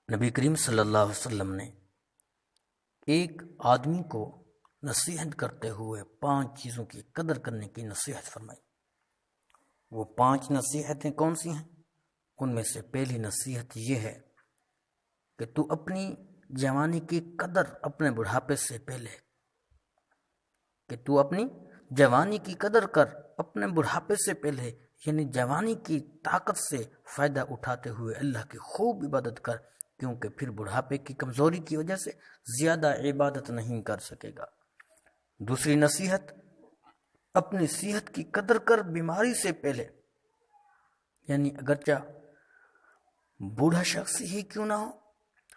نبی کریم صلی اللہ علیہ وسلم نے ایک آدمی کو نصیحت کرتے ہوئے 5 چیزوں کی قدر کرنے کی نصیحت فرمائی۔ وہ 5 نصیحتیں کون سی ہیں؟ ان میں سے پہلی نصیحت یہ ہے کہ تو اپنی جوانی کی قدر اپنے بڑھاپے سے پہلے کر اپنے بڑھاپے سے پہلے، یعنی جوانی کی طاقت سے فائدہ اٹھاتے ہوئے اللہ کی خوب عبادت کر، کیونکہ پھر بڑھاپے کی کمزوری کی وجہ سے زیادہ عبادت نہیں کر سکے گا۔ دوسری نصیحت، اپنی صحت کی قدر کر بیماری سے پہلے، یعنی اگرچہ بوڑھا شخص ہی کیوں نہ ہو،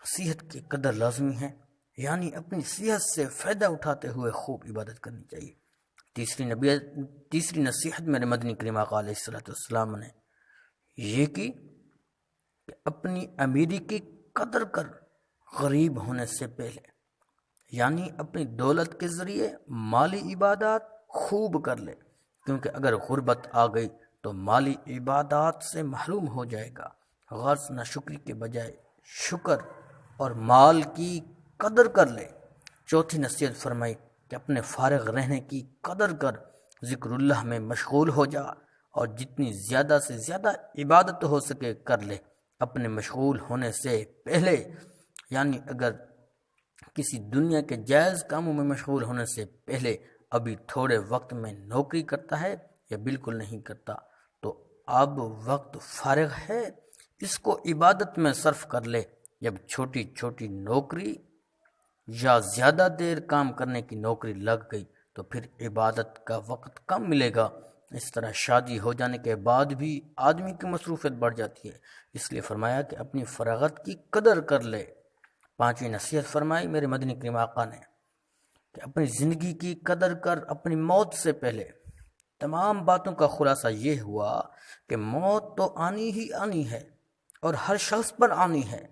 صحت کی قدر لازمی ہے، یعنی اپنی صحت سے فائدہ اٹھاتے ہوئے خوب عبادت کرنی چاہیے۔ تیسری نصیحت میرے مدنی کریم آقا علیہ السلام نے یہ کی کہ اپنی امیری کی قدر کر غریب ہونے سے پہلے، یعنی اپنی دولت کے ذریعے مالی عبادات خوب کر لے، کیونکہ اگر غربت آ گئی تو مالی عبادات سے محروم ہو جائے گا۔ غرض نہ شکری کے بجائے شکر اور مال کی قدر کر لے۔ چوتھی نصیحت فرمائی کہ اپنے فارغ رہنے کی قدر کر، ذکر اللہ میں مشغول ہو جا اور جتنی زیادہ سے زیادہ عبادت ہو سکے کر لے۔ اپنے مشغول ہونے سے پہلے، یعنی اگر کسی دنیا کے جائز کاموں میں مشغول ہونے سے پہلے ابھی تھوڑے وقت میں نوکری کرتا ہے یا بالکل نہیں کرتا، تو اب وقت فارغ ہے، اس کو عبادت میں صرف کر لے۔ جب چھوٹی چھوٹی نوکری یا زیادہ دیر کام کرنے کی نوکری لگ گئی تو پھر عبادت کا وقت کم ملے گا۔ اس طرح شادی ہو جانے کے بعد بھی آدمی کی مصروفیت بڑھ جاتی ہے، اس لیے فرمایا کہ اپنی فراغت کی قدر کر لے۔ 5ویں نصیحت فرمائی میرے مدنی کریم آقا نے کہ اپنی زندگی کی قدر کر اپنی موت سے پہلے۔ تمام باتوں کا خلاصہ یہ ہوا کہ موت تو آنی ہی آنی ہے اور ہر شخص پر آنی ہے،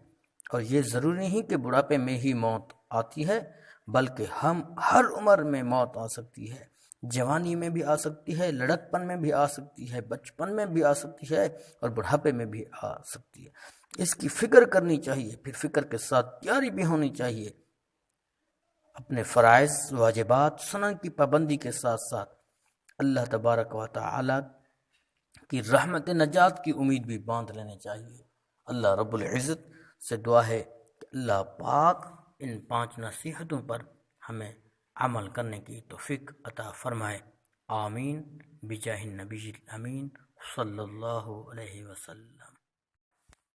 اور یہ ضروری نہیں کہ بڑھاپے میں ہی موت آتی ہے، بلکہ ہم ہر عمر میں موت آ سکتی ہے۔ جوانی میں بھی آ سکتی ہے، لڑکپن میں بھی آ سکتی ہے، بچپن میں بھی آ سکتی ہے اور بڑھاپے میں بھی آ سکتی ہے۔ اس کی فکر کرنی چاہیے، پھر فکر کے ساتھ تیاری بھی ہونی چاہیے۔ اپنے فرائض واجبات سنن کی پابندی کے ساتھ ساتھ اللہ تبارک و تعالی کی رحمت نجات کی امید بھی باندھ لینے چاہیے۔ اللہ رب العزت سے دعا ہے کہ اللہ پاک ان 5 نصیحتوں پر ہمیں عمل کرنے کی توفیق عطا فرمائے۔ آمین بجاہ النبی الامین صلی اللہ علیہ وسلم۔